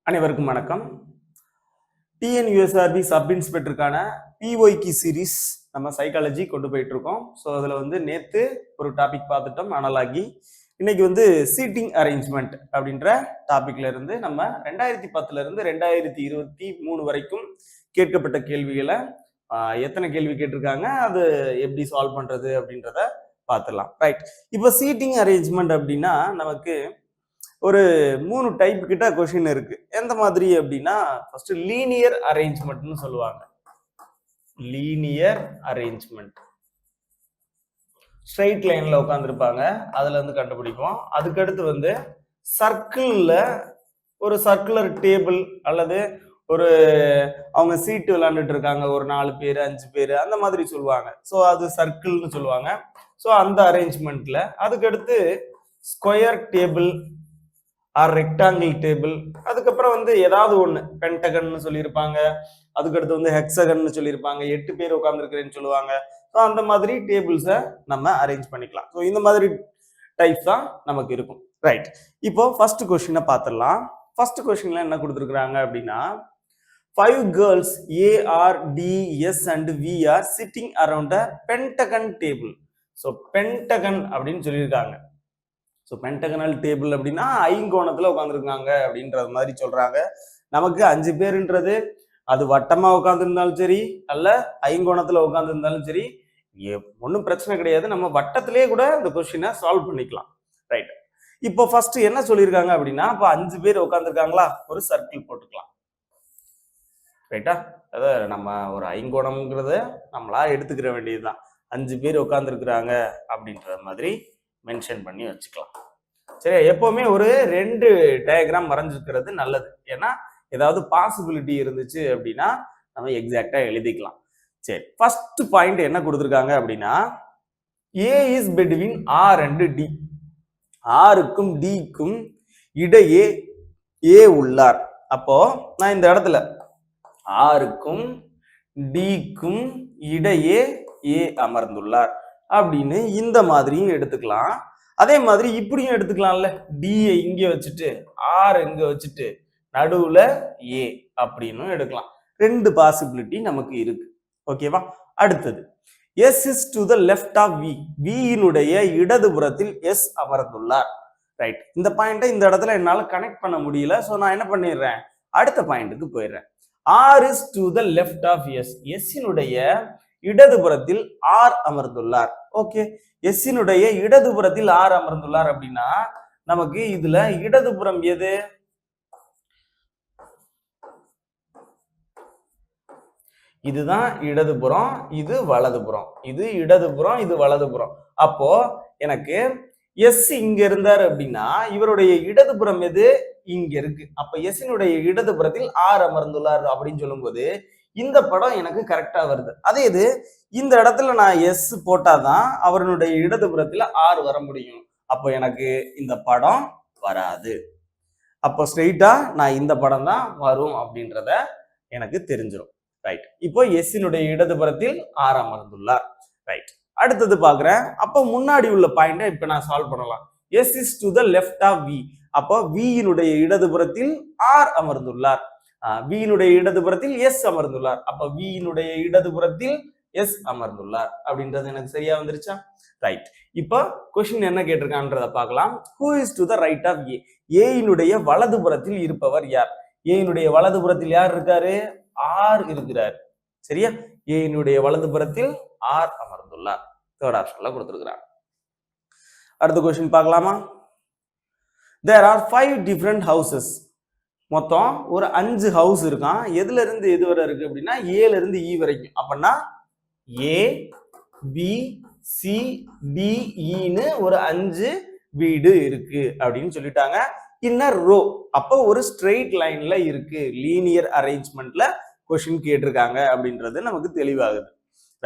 அனைவருக்கும் வணக்கம். TNUSRB sub இன்ஸ்பெக்டருக்கான பிஒய்கி series நம்ம சைக்காலஜி கொண்டு போயிட்டு இருக்கோம். ஸோ அதில் நேற்று ஒரு டாபிக் பார்த்துட்டோம் அனலாகி. இன்னைக்கு சீட்டிங் அரேஞ்ச்மெண்ட் அப்படின்ற டாபிக்ல இருந்து நம்ம 2010 இருந்து 2023 வரைக்கும் கேட்கப்பட்ட கேள்விகளை எத்தனை கேள்வி கேட்டிருக்காங்க, அது எப்படி சால்வ் பண்றது அப்படின்றத பார்த்துடலாம். ரைட், இப்போ சீட்டிங் அரேஞ்ச்மெண்ட் அப்படின்னா நமக்கு ஒரு 3 டைப் கிட்ட கொஸ்டின் இருக்கு. எந்த மாதிரி அப்படின்னா, ஃபர்ஸ்ட் லீனியர் அரேஞ்ச்மெண்ட்னு சொல்லுவாங்க. லீனியர் அரேஞ்ச்மெண்ட் ஸ்ட்ரைட் லைன்ல உட்காந்துருப்பாங்க, அதுல இருந்து கண்டுபிடிப்போம். அதுக்கடுத்து சர்க்கிள்ல ஒரு சர்க்குலர் டேபிள் அல்லது ஒரு அவங்க சீட்டு விளையாண்டுட்டு இருக்காங்க, ஒரு 4 பேர் 5 பேர் அந்த மாதிரி சொல்லுவாங்க. ஸோ அது சர்க்கிள்னு சொல்லுவாங்க. ஸோ அந்த அரேஞ்ச்மெண்ட்ல அதுக்கடுத்து square table or rectangle table, அதுக்கப்புறம் ஏதாவது ஒன்று பென்டகன்னு சொல்லியிருப்பாங்க, அதுக்கடுத்து ஹெக்ஸகன்னு சொல்லியிருப்பாங்க, 8 பேர் உட்காந்துருக்கிறேன்னு சொல்லுவாங்க. ஸோ அந்த மாதிரி டேபிள்ஸை நம்ம அரேஞ்ச் பண்ணிக்கலாம். ஸோ இந்த மாதிரி டைப்ஸ் தான் நமக்கு இருக்கும். ரைட், இப்போ ஃபர்ஸ்ட் கொஸ்டினை பார்த்துடலாம். ஃபர்ஸ்ட் கொஸ்டின்ல என்ன கொடுத்துருக்குறாங்க அப்படின்னா, 5 girls A, R, D, S and V are sitting around a pentagon table. So Pentagon அப்படின்னு சொல்லியிருக்காங்க. ஸோ பென்டகனல் டேபிள் அப்படின்னா ஐங்கோணத்துல உட்காந்துருக்காங்க அப்படின்றது மாதிரி சொல்றாங்க. நமக்கு 5 பேருன்றது அது வட்டமா உட்காந்துருந்தாலும் சரி, அல்ல ஐங்கோணத்துல உட்காந்துருந்தாலும் சரி, ஒன்றும் பிரச்சனை கிடையாது. நம்ம வட்டத்திலே கூட இந்த கொஸ்டினை சால்வ் பண்ணிக்கலாம். ரைட், இப்போ ஃபர்ஸ்ட் என்ன சொல்லியிருக்காங்க அப்படின்னா, இப்போ 5 பேர் உட்காந்துருக்காங்களா, ஒரு சர்க்கிள் போட்டுக்கலாம். ரைட்டா, அதாவது நம்ம ஒரு ஐங்கோணம்ங்கிறத நம்மளா எடுத்துக்கிற வேண்டியதுதான். 5 பேர் உட்காந்துருக்குறாங்க அப்படின்ற மாதிரி மென்ஷன் பண்ணி வச்சுக்கலாம். சரி, எப்பவுமே ஒரு 2 டயக்ராம் வரைஞ்சிருக்கிறது நல்லது. ஏன்னா ஏதாவது பாசிபிலிட்டி இருந்துச்சு அப்படின்னா நம்ம எக்ஸாக்டா எழுதிக்கலாம். சரி, ஃபர்ஸ்ட் பாயிண்ட் என்ன கொடுத்துருக்காங்க அப்படின்னா, A is between R and D. ஆருக்கும் டிக்கும் இடையே ஏ உள்ளார். அப்போ நான் இந்த இடத்துல ஆருக்கும் டிக்கும் இடையே ஏ அமர்ந்துள்ளார் அப்படின்னு இந்த மாதிரியும் எடுத்துக்கலாம். அதே மாதிரி இப்படியும் எடுத்துக்கலாம்ல, டியை இங்க வச்சுட்டு ஆர் இங்க வச்சுட்டு நடுவுல ஏ அப்படின்னு எடுக்கலாம். 2 பாசிபிலிட்டி நமக்கு இருக்கு. ஓகேவா, அடுத்தது S is to the left of V. வியினுடைய இடதுபுறத்தில் எஸ் அமர்ந்துள்ளார். ரைட், இந்த பாயிண்டை இந்த இடத்துல என்னால கனெக்ட் பண்ண முடியல. ஸோ நான் என்ன பண்ணிடுறேன், அடுத்த பாயிண்ட்டுக்கு போயிடுறேன். R is to the left of S. எஸ்ஸினுடைய இடதுபுறத்தில் ஆர் அமர்ந்துள்ளார். ஓகே, எஸ்ஸினுடைய இடதுபுறத்தில் ஆர் அமர்ந்துள்ளார் அப்படின்னா நமக்கு இதுல இடதுபுறம் எது? இதுதான் இடதுபுறம், இது வலதுபுறம். இது இடதுபுறம், இது வலதுபுறம். அப்போ எனக்கு எஸ் இங்க இருந்தார் அப்படின்னா இவருடைய இடதுபுறம் எது? இங்க இருக்கு. அப்ப எஸ்ஸினுடைய இடதுபுறத்தில் ஆர் அமர்ந்துள்ளார் அப்படின்னு சொல்லும்போது இந்த படம் எனக்கு கரெக்டா வருது. அதே இது இந்த இடத்துல நான் எஸ் போட்டாதான் அவருடைய இடதுபுறத்துல ஆர் வர முடியும். அப்போ எனக்கு இந்த படம் வராது. அப்போ ஸ்ட்ரெயிட்டா நான் இந்த படம் தான் வரும் அப்படின்றத எனக்கு தெரிஞ்சிடும். ரைட், இப்போ எஸ்ஸினுடைய இடதுபுறத்தில் ஆர் அமர்ந்துள்ளார். ரைட், அடுத்தது பாக்குறேன். அப்போ முன்னாடி உள்ள பாயிண்டை இப்ப நான் சால்வ் பண்ணலாம். S is to the left of V. அப்போ வியினுடைய இடதுபுறத்தில் ஆர் அமர்ந்துள்ளார். வியினுடைய இடதுபுறத்தில் எஸ் அமர்ந்துள்ளார். அப்ப வியினுடைய இடதுபுறத்தில் எஸ் அமர்ந்துள்ளார் அப்படின்றது எனக்கு சரியா வந்துருச்சா? ரைட், இப்போ கொஸ்டின் என்ன கேட்டிருக்கான்றத பார்க்கலாம். Who is to the right of A. ஏயினுடைய வலதுபுறத்தில் இருப்பவர் யார்? ஏயினுடைய வலதுபுறத்தில் யார் இருக்காரு? ஆர் இருக்கிறார். சரியா, ஏயினுடைய வலதுபுறத்தில் ஆர் அமர்ந்துள்ளார். தேர்ட் ஆப்ஷன்ல கொடுத்திருக்கிறார். அடுத்த கொஸ்டின் பார்க்கலாமா? There are 5 different houses. மொத்தம் ஒரு 5 ஹவுஸ் இருக்கான். எதுல இருந்து எது வரை இருக்கு அப்படின்னா ஏல இருந்து இ வரைக்கும். அப்படின்னா ஏ பி சி டி இன்னு ஒரு 5 வீடு இருக்கு அப்படின்னு சொல்லிட்டாங்க. இன்னர் ரோ, அப்போ ஒரு ஸ்ட்ரெயிட் லைன்ல இருக்கு. லீனியர் அரேஞ்ச்மெண்ட்ல கொஸ்டின் கேட்டிருக்காங்க அப்படின்றது நமக்கு தெளிவாகுது.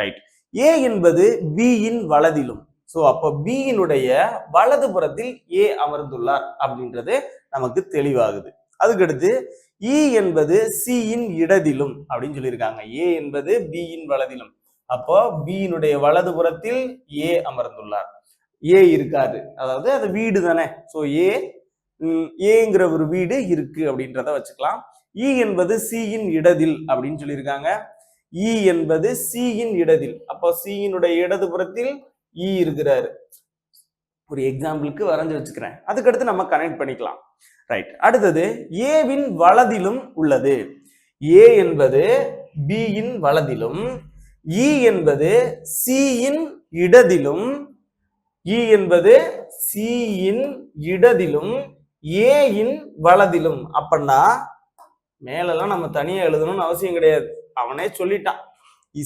ரைட், ஏ என்பது பி இன் வலதிலும். ஸோ அப்போ பியினுடைய வலதுபுறத்தில் ஏ அமர்ந்துள்ளார் அப்படின்றது நமக்கு தெளிவாகுது. அதுக்கடுத்து இ என்பது சி இன் இடதிலும் அப்படின்னு சொல்லியிருக்காங்க. ஏ என்பது பி இன் வலதிலும். அப்போ பியினுடைய வலதுபுறத்தில் ஏ அமர்ந்துள்ளார். ஏ இருக்காது, அதாவது அது வீடு தானே. ஸோ ஏ ஏங்கிற ஒரு வீடு இருக்கு அப்படின்றத வச்சுக்கலாம். இ என்பது சியின் இடதில் அப்படின்னு சொல்லியிருக்காங்க. இ என்பது சியின் இடதில். அப்போ சியினுடைய இடதுபுறத்தில் இ இருக்கிறாரு. ஒரு எக்ஸாம்பிளுக்கு வரைஞ்சு வச்சுக்கிறேன். அதுக்கடுத்து நம்ம கனெக்ட் பண்ணிக்கலாம். ரைட். அடுத்தது ஏவின் வலதிலும் உள்ளது. ஏ என்பது பியின் வலதிலும், இ என்பது சியின் இடதிலும், இ என்பது சியின் இடதிலும், ஏயின் வலதிலும். அப்படின்னா மேலெல்லாம் நம்ம தனியா எழுதணும்னு அவசியம் கிடையாது. அவனே சொல்லிட்டான்.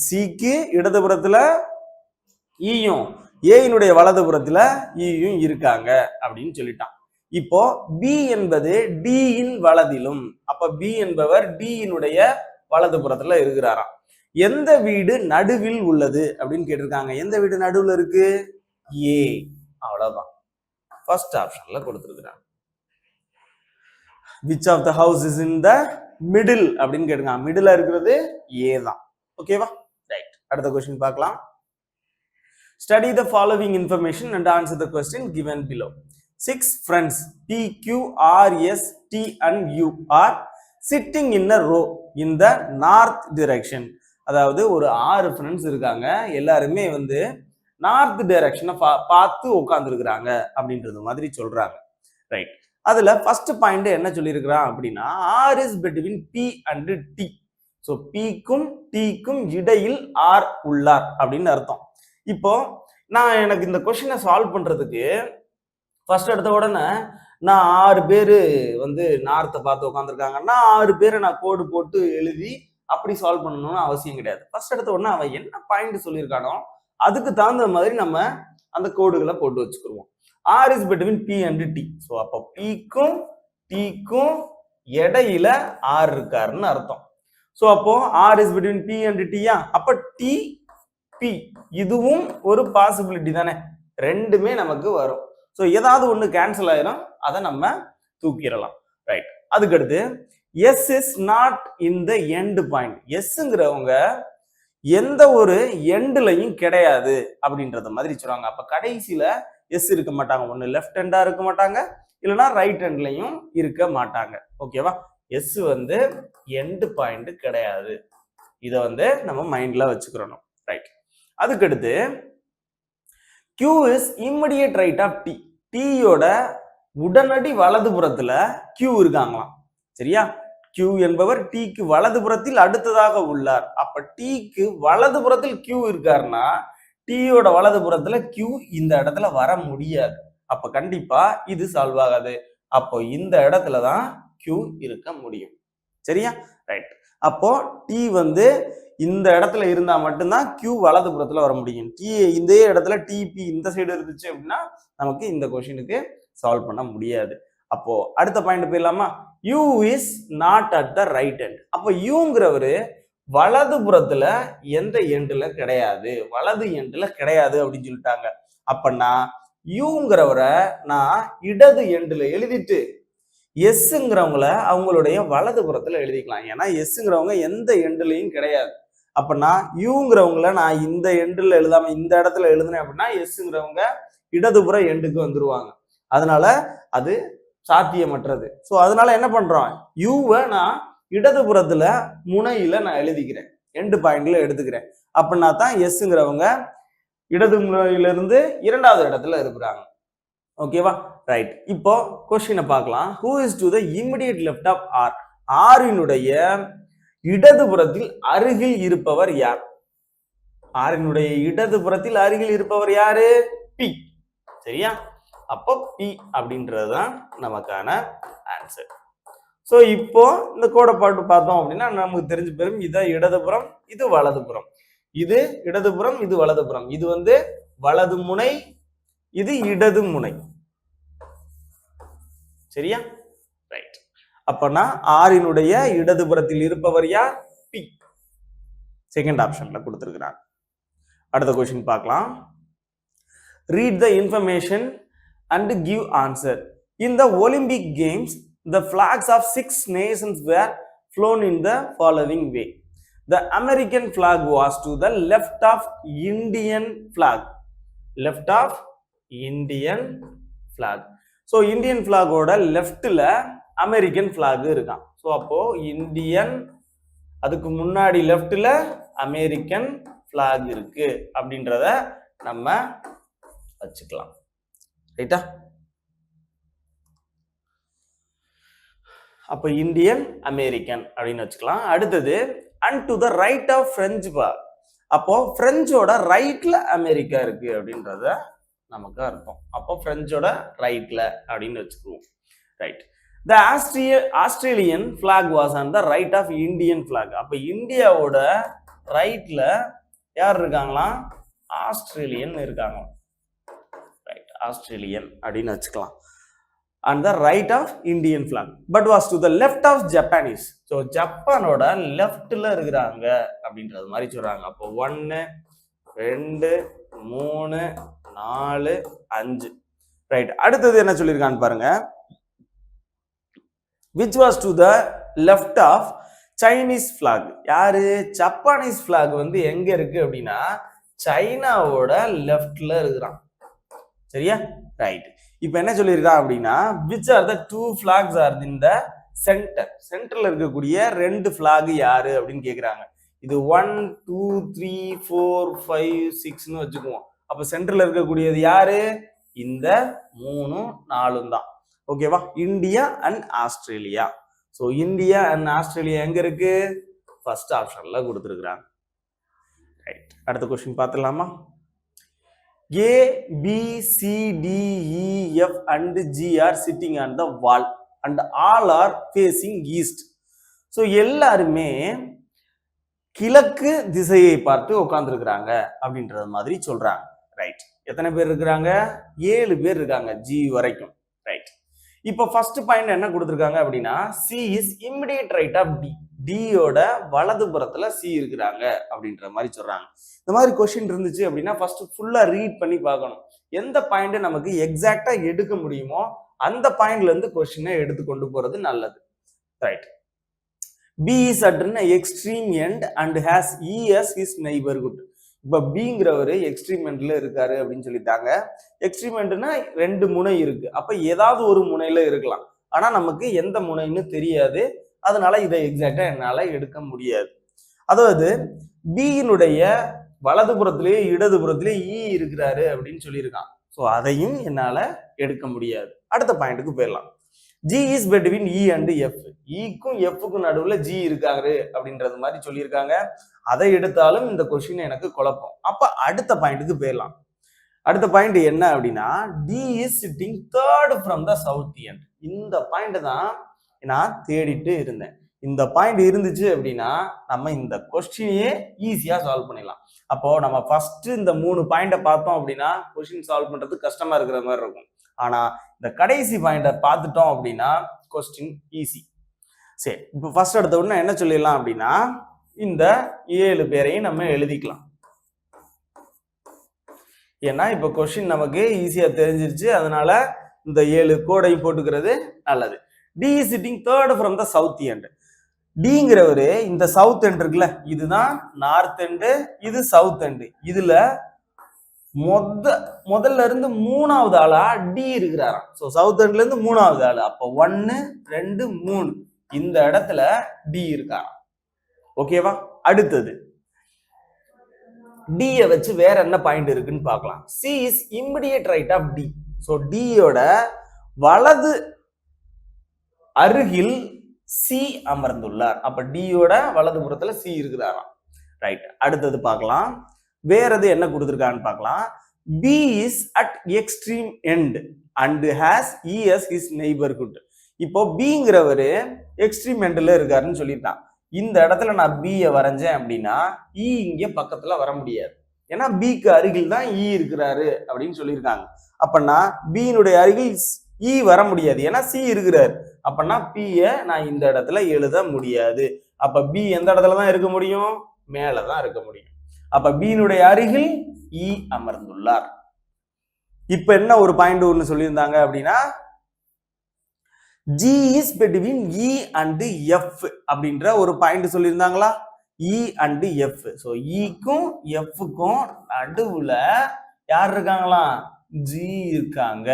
சிக்கு இடதுபுறத்துல ஈயும், ஏயினுடைய வலதுபுறத்துல ஈயும் இருக்காங்க அப்படின்னு சொல்லிட்டான். இப்போ பி என்பது டியின் வலதிலும். அப்ப பி என்பவர் டியினுடைய வலதுபுறத்துல இருக்கிறாராம். எந்த வீடு நடுவில் உள்ளது அப்படின்னு கேட்டிருக்காங்க. எந்த வீடு நடுவில் இருக்கு? ஏ. அவ்வளவுதான். ஃபர்ஸ்ட் ஆப்ஷன்ல கொடுத்திருக்கிறாங்க. which of the house is in the middle அப்படின்னு கேட்டிருக்காங்க. மிடில் இருக்கிறது ஏ தான். ஓகேவா? ரைட். அடுத்த क्वेश्चन பார்க்கலாம். Study the following information and answer the question given below. 6 friends P, Q, R, S, T and U are sitting in a row in the north direction. அதாவது ஒரு 6 friends இருக்காங்க. எல்லாருமே வந்து நார்த் டைரக்ஷனை பார்த்து உட்கார்ந்துருக்கிறாங்க அப்படின்றது மாதிரி சொல்றாங்க. ரைட். அதுல ஃபர்ஸ்ட் பாயிண்ட் என்ன சொல்லியிருக்கிறான் அப்படின்னா, R is between B and D. So பிக்கும் டிக்கும் இடையில் ஆர் உள்ளார் அப்படின்னு அர்த்தம். இப்போ நான் எனக்கு இந்த கொஸ்டினை சால்வ் பண்றதுக்கு ஃபர்ஸ்ட் எடுத்த உடனே நான் 6 பேர் வந்து நார்த்தை பார்த்து உட்காந்துருக்காங்கன்னா 6 பேரை நான் கோடு போட்டு எழுதி அப்படி சால்வ் பண்ணணும்னு அவசியம் கிடையாது. ஃபர்ஸ்ட் எடுத்த உடனே அவன் என்ன பாயிண்ட் சொல்லியிருக்கானோ அதுக்கு தகுந்த மாதிரி நம்ம அந்த கோடுகளை போட்டு வச்சுக்கிடுவோம். R is between B and D. So அப்போ பிக்கும் டிக்கும் இடையில ஆர் இருக்காருன்னு அர்த்தம். ஸோ அப்போ R is between B and டியா, அப்ப டி பி இதுவும் ஒரு பாசிபிலிட்டி தானே, ரெண்டுமே நமக்கு வரும். ஸோ ஏதாவது ஒன்று கேன்சல் ஆயிரும், அதை நம்ம தூக்கிடலாம். ரைட். அதுக்கடுத்து S is not in the end point. எஸ்ங்கிறவங்க எந்த ஒரு எண்ட்லையும் கிடையாது அப்படின்றத மாதிரி சொல்றாங்க. அப்ப கடைசியில எஸ் இருக்க மாட்டாங்க. ஒன்னு லெஃப்ட் ஹேண்டா இருக்க மாட்டாங்க, இல்லைன்னா ரைட் ஹேண்ட்லையும் இருக்க மாட்டாங்க. ஓகேவா? எஸ் வந்து எண்ட் பாயிண்ட் கிடையாது. இதை வந்து நம்ம மைண்ட்ல வச்சுக்கிறோம். ரைட். அதுக்கடுத்து Q is immediate right of T. Tயோட உடனடி வலதுபுறத்துல Q இருக்காங்களாம். சரியா? Q என்பவர் Tக்கு வலதுபுறத்தில் அடுத்ததாக உள்ளார். அப்ப Tக்கு வலதுபுறத்தில் Q இருக்காருன்னா Tயோட வலதுபுறத்துல Q இந்த இடத்துல வர முடியாது. அப்ப கண்டிப்பா இது சால்வ் ஆகாது. அப்போ இந்த இடத்துலதான் Q இருக்க முடியும். சரியா? ரைட். அப்போ T வந்து இந்த இடத்துல இருந்தா மட்டும்தான் Q வலதுபுறத்துல வர முடியும். T இந்த இடத்துல TP இந்த சைடு இருந்துச்சு அப்படின்னா நமக்கு இந்த கொஸ்டினுக்கு சால்வ் பண்ண முடியாது. அப்போ அடுத்த பாயிண்ட் போயிடலாமா? U is not at the right end. அப்போ யூங்கிறவரு வலதுபுறத்துல எந்த எண்ட்ல கிடையாது, வலது எண்ட்ல கிடையாது அப்படின்னு சொல்லிட்டாங்க. அப்பன்னா யூங்கிறவரை நான் இடது எண்ட்ல எழுதிட்டு எஸ்ங்கிறவங்கள அவங்களுடைய வலதுபுறத்துல எழுதிக்கலாம். ஏன்னா எஸ்ங்கிறவங்க எந்த எண்ட்லையும் கிடையாது. அப்பனா யூங்கிறவங்கள நான் இந்த எண்ட்ல எழுதாம இந்த இடத்துல எழுதுனேன் அப்படின்னா எஸ்ங்கிறவங்க இடதுபுற எண்டுக்கு வந்துருவாங்க. அதனால அது சாத்தியமற்றது. ஸோ அதனால என்ன பண்றோம், யூவை நான் இடதுபுறத்துல முனையில நான் எழுதிக்கிறேன், எண்டு பாயிண்ட்ல எடுத்துக்கிறேன். அப்படின்னா தான் எஸ்ங்கிறவங்க இடது முனையிலிருந்து 2வது இடத்துல இருக்கிறாங்க. ஓகேவா? ரைட். இப்போ கொஸ்டினை பார்க்கலாம். Who is to the immediate left of R. ஆரினுடைய இடதுபுறத்தில் அருகில் இருப்பவர் யார்? ஆரினுடைய இடதுபுறத்தில் அருகில் இருப்பவர் யாரு? பி. சரியா? அப்போ பி அப்படின்றதுதான் நமக்கான ஆன்சர். ஸோ இப்போ இந்த கோடை பாட்டு பார்த்தோம் அப்படின்னா நமக்கு தெரிஞ்சு போயிடும். இதான் இடதுபுறம், இது வலதுபுறம். இது இடதுபுறம், இது வலதுபுறம். இது வந்து வலது முனை, இது இடது முனை. சரியா? ரைட். அப்பனா ஆரினுடைய இடதுபுறத்தில் இருப்பவர் யார்? பி. செகண்ட் ஆப்ஷன்ல கொடுத்திருக்கிறாங்க. அடுத்த கொஸ்டின் பார்க்கலாம். Read the information and give answer. In the Olympic Games, the flags of 6 nations were flown in the following way. The American flag was to the left of Indian flag. Left of Indian flag. So Indian பிளாகோட லெஃப்ட்ல American flag இருக்கான். So அப்போ Indian, அதுக்கு முன்னாடி லெஃப்ட்ல American black இருக்கு அப்படின்றத நம்ம வச்சுக்கலாம். ரைட்டா? அப்போ இந்தியன் அமெரிக்கன் அப்படின்னு வச்சுக்கலாம். அடுத்தது and to the right of French block. அப்போ பிரெஞ்சோட ரைட்ல அமெரிக்கா இருக்கு அப்படின்றத நமக்கு அர்த்தம். அப்போ பிரெஞ்சோட ரைட்ல அப்படின்னு வச்சுக்குவோம். Right. The Australian block was on the right of Indian block. அப்போ இந்தியாவோட ரைட்ல யார் இருக்காங்களா? ஆஸ்திரேலியன் இருக்காங்க. ரைட், ஆஸ்திரேலியன் அப்படின்னு வச்சுக்கலாம். and the right of Indian flag, but was to the left of Japanese. So ஜப்பானோட லெஃப்ட்ல இருக்கிறாங்க அப்படின்றது மாதிரி சொல்றாங்க. அப்போ 1 2 3 4 5. ரைட். அடுத்தது என்ன சொல்லியிருக்கான்னு பாருங்க. which was to the left of Chinese flag. யாரு? ஜப்பானீஸ் flag வந்து எங்க இருக்கு அப்படின்னா சைனாவோட லெஃப்ட்ல இருக்கிறான். சரியா? ரைட். இப்போ என்ன சொல்லியிருக்கான் அப்படின்னா which are the two flags are in the center. சென்டர்ல இருக்கக்கூடிய ரெண்டு flag யாரு அப்படின்னு கேக்குறாங்க. இது 1 2 3 4 5 6ன்னு வச்சுக்குவோம். அப்ப சென்டர்ல இருக்கக்கூடியது யாரு? இந்த 3 4 தான். ஓகேவா? India and Australia. So India and Australia எங்க இருக்கு? ஃபர்ஸ்ட் ஆப்ஷன்ல கொடுத்துருக்காங்க. ரைட். அடுத்த கொஸ்டின் பார்த்துடலாமா? A, B, C, D, E, F and G are sitting on the wall and all are facing east. So எல்லாருமே கிழக்கு திசையை பார்த்து உட்கார்ந்துருக்கிறாங்க அப்படின்றது மாதிரி சொல்றாங்க. ரைட். எத்தனை பேர் இருக்கிறாங்க? 7 பேர் இருக்காங்க, G வரைக்கும். ரைட். இப்போ ஃபர்ஸ்ட் பாயிண்ட் என்ன கொடுத்துருக்காங்க அப்படின்னா C is immediate right of D. டியோட வலது புறத்துல சி இருக்கிறாங்க அப்படின்ற மாதிரி சொல்றாங்க. இந்த மாதிரி கொஸ்டின் இருந்துச்சு அப்படின்னா ஃபர்ஸ்ட் ஃபுல்லா ரீட் பண்ணி பார்க்கணும். எந்த பாயிண்ட் நமக்கு எக்ஸாக்டா எடுக்க முடியுமோ அந்த பாயிண்ட்ல இருந்து கொஸ்டினை எடுத்து கொண்டு போறது நல்லது. Right. B is at extreme end and has E as his neighborhood. இப்ப பிங்கிறவரு எக்ஸ்ட்ரீம் எண்ட்ல இருக்காரு அப்படின்னு சொல்லிட்டாங்க. எக்ஸ்ட்ரீம் எண்ட்னா 2 முனை இருக்கு. அப்ப ஏதாவது ஒரு முனையில இருக்கலாம். ஆனா நமக்கு எந்த முனைன்னு தெரியாது. அதனால இதை எக்ஸாக்டா என்னால எடுக்க முடியாது. அதாவது பியினுடைய வலதுபுறத்திலேயே இடதுபுறத்திலேயே இ இருக்கிறாரு அப்படின்னு சொல்லியிருக்கான். ஸோ அதையும் என்னால எடுக்க முடியாது. அடுத்த பாயிண்ட்டுக்கு போயிடலாம். G is between E and F. இக்கும் எஃப்க்கும் நடுவில் ஜி இருக்காரு அப்படின்றது மாதிரி சொல்லியிருக்காங்க. அதை எடுத்தாலும் இந்த கொஸ்டின் எனக்கு குழப்பம். அப்ப அடுத்த பாயிண்ட்டுக்கு போயிடலாம். அடுத்த பாயிண்ட் என்ன அப்படின்னா D is sitting third from the south end. இந்த பாயிண்ட் தான் நான் தேடிட்டு இருந்தேன். இந்த பாயிண்ட் இருந்துச்சு அப்படின்னா நம்ம இந்த கொஸ்டினையே ஈஸியா சால்வ் பண்ணிடலாம். அப்போ நம்ம ஃபர்ஸ்ட் இந்த 3 பாயிண்ட பார்த்தோம் அப்படின்னா கொஸ்டின் சால்வ் பண்றது கஷ்டமா இருக்கிற மாதிரி இருக்கும். ஆனா இந்த கடைசி பாயிண்ட பார்த்துட்டோம் அப்படின்னா கொஸ்டின் ஈஸி. சரி, இப்போ ஃபர்ஸ்ட் எடுத்த உடனே என்ன சொல்லிடலாம் அப்படின்னா இந்த 7 பேரையும் நம்ம எழுதிக்கலாம். ஏன்னா இப்போ கொஸ்டின் நமக்கு ஈஸியா தெரிஞ்சிருச்சு. அதனால இந்த 7 கோடையும் போட்டுக்கிறது நல்லது. D is sitting third from the south end. டிங்கிறவரு இந்த சவுத் எண்ட் இருக்குல்ல, இதுதான் நார்த் எண்டு, இது சவுத் எண்டு. இதுல முதல்ல இருந்து 3வது ஆளா டி இருக்கிறாராம். ஸோ சவுத் எண்ட்ல இருந்து 3வது ஆளு. அப்போ 1 2 3 இந்த இடத்துல டி இருக்காராம். ஓகேவா? அடுத்தது டியை வச்சு வேற என்ன பாயிண்ட் இருக்குன்னு பார்க்கலாம். C is immediate right of D. So டியோட வலது அருகில் சி அமர்ந்துள்ளார். அப்ப டியோட வலது புறத்துல சி இருக்குதாராம். ரைட். அடுத்தது பார்க்கலாம். வேற எது என்ன கொடுத்துருக்கான்னு பார்க்கலாம். B is at extreme end and has E as his neighborhood. இப்போ பிங்கிறவரு எக்ஸ்ட்ரீம் எண்ட்ல இருக்காருன்னு சொல்லிட்டான். இந்த இடத்துல நான் பியை வரைஞ்சேன் அப்படின்னா இ இங்க பக்கத்துல வர முடியாது. ஏன்னா பிக்கு அருகில் தான் இ இருக்கிறாரு அப்படின்னு சொல்லியிருக்காங்க. அப்பன்னா பியினுடைய அருகில் இ வர முடியாது. ஏன்னா சி இருக்கிறாரு. அப்பன்னா பியை நான் இந்த இடத்துல எழுத முடியாது. அப்ப பி எந்த இடத்துல தான் இருக்க முடியும்? மேலதான் இருக்க முடியும். அப்ப பியினுடைய அருகில் இ அமர்ந்துள்ளார். இப்ப என்ன ஒரு பாயிண்ட் ஒன்னு சொல்லியிருந்தாங்க அப்படின்னா G is between E and F அப்படின்ற ஒரு பாயிண்ட் சொல்லியிருந்தாங்களா? E and F. ஸோ இக்கும் எஃப்க்கும் நடுவுல யார் இருக்காங்களா? ஜி இருக்காங்க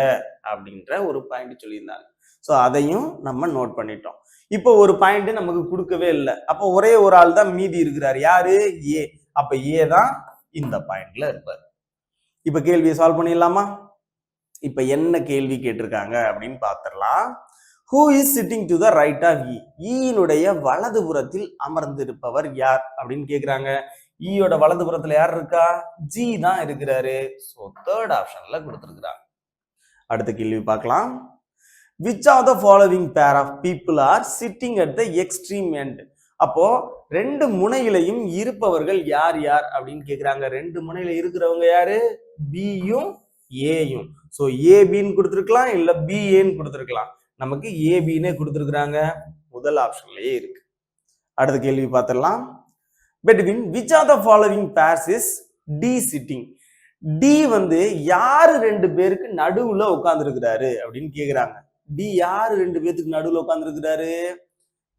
அப்படின்ற ஒரு பாயிண்ட் சொல்லியிருந்தாங்க. ஸோ அதையும் நம்ம நோட் பண்ணிட்டோம். இப்போ ஒரு பாயிண்ட் நமக்கு கொடுக்கவே இல்லை. அப்போ ஒரே ஒரு ஆள் தான் மீதி இருக்கிறார். யாரு? ஏ. அப்ப ஏ தான் இந்த பாயிண்ட்ல இருப்பார். இப்ப கேள்வியை சால்வ் பண்ணிடலாமா? இப்ப என்ன கேள்வி கேட்டிருக்காங்க அப்படின்னு பார்த்துடலாம். Who is sitting to the right of E? ஈனுடைய வலதுபுறத்தில் அமர்ந்திருப்பவர் யார் அப்படின்னு கேக்குறாங்க. ஈயோட வலதுபுறத்துல யார் இருக்கா? ஜி தான் இருக்கிறாரு. ஸோ தேர்ட் ஆப்ஷன்ல கொடுத்துருக்குறாங்க. அடுத்த கேள்வி பார்க்கலாம். Which of the following pair of people are sitting at the extreme end? அப்போ ரெண்டு முனையிலையும் இருப்பவர்கள் யார் யார் அப்படின்னு கேக்குறாங்க. ரெண்டு முனையில இருக்கிறவங்க யாரு? பியும் ஏயும். ஸோ ஏபின்னு கொடுத்துருக்கலாம், இல்ல பிஏன்னு கொடுத்துருக்கலாம். நமக்கு ஏபின்னே கொடுத்துருக்குறாங்க. முதல் ஆப்ஷன்லயே இருக்கு. அடுத்த கேள்வி பார்த்துடலாம். Between which of the following pairs is D sitting? D வந்து யாரு ரெண்டு பேருக்கு நடுவுல உட்கார்ந்து இருக்கிறாரு அப்படின்னு கேக்குறாங்க. டி யாரு ரெண்டு பேருக்கு நடுவுல உட்கார்ந்து இருக்கிறாரு?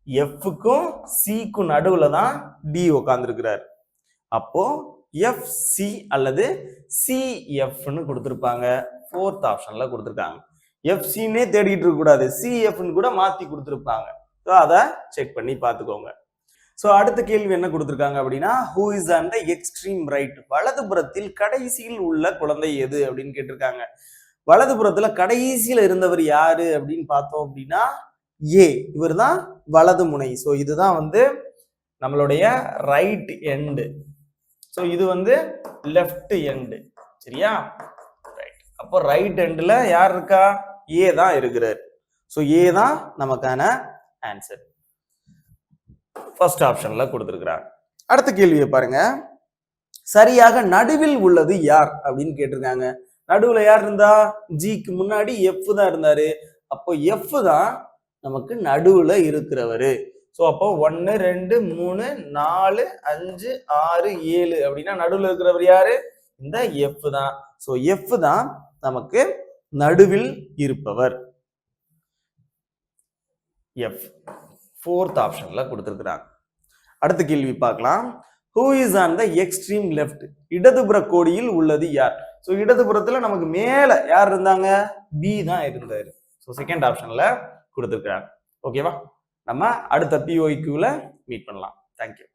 எஃப்க்கும் சிக்கும் நடுவுல தான் டி உட்கார்ந்து இருக்கிறாரு. அப்போ எஃப் சி அல்லது சிஎஃப்னு கொடுத்துருப்பாங்க. ஃபோர்த் ஆப்ஷன்ல கொடுத்துருக்காங்க. எஃப்சின்னே தேடிட்டு இருக்க கூடாது, சிஎஃப்னு கூட மாத்தி கொடுத்துருப்பாங்க. ஸோ அதை செக் பண்ணி பார்த்துக்கோங்க. ஸோ அடுத்த கேள்வி என்ன கொடுத்துருக்காங்க அப்படின்னா, who is on the extreme right? வலதுபுறத்தில் கடைசியில் உள்ள குழந்தை எது அப்படின்னு கேட்டிருக்காங்க. வலதுபுறத்துல கடைசியில இருந்தவர் யாரு அப்படின்னு பார்த்தோம் அப்படின்னா ஏ. இவர் தான் வலது முனை. ஸோ இதுதான் வந்து நம்மளுடைய ரைட் எண்டு. ஸோ இது வந்து லெஃப்ட் எண்டு. சரியா? ரைட். அப்போ ரைட் எண்டுல யார் இருக்கா? ஏ தான் இருக்கிறார். ஸோ ஏ தான் நமக்கான ஆன்சர். ஃபர்ஸ்ட் ஆப்ஷன்ல கொடுத்துருக்கிறாங்க. அடுத்த கேள்வியை பாருங்க. சரியாக நடுவில் உள்ளது யார் அப்படின்னு கேட்டிருக்காங்க. நடுவுல யார் இருந்தா? ஜிக்கு முன்னாடி எஃப் தான் இருந்தாரு. அப்போ எஃப் தான் நமக்கு நடுவுல இருக்கிறவரு. ஸோ அப்போ 1 2 3 4 5 6 7 அப்படின்னா நடுவில் இருக்கிறவர் யாரு? இந்த எஃப் தான். ஸோ எஃப் தான் நமக்கு நடுவில் இருப்பவர். எஃப் ஃபோர்த் ஆப்ஷன்ல கொடுத்துருக்குறாங்க. அடுத்த கேள்வி பார்க்கலாம். Who is on the extreme left? இடதுபுற கோடியில் உள்ளது யார்? ஸோ இடதுபுறத்துல நமக்கு மேல யார் இருந்தாங்க? பி தான் இருந்தாரு. ஸோ செகண்ட் ஆப்ஷன்ல கொடுத்துருக்குறாங்க. ஓகேவா? நம்ம அடுத்த POQ மீட் பண்ணலாம். தேங்க்யூ.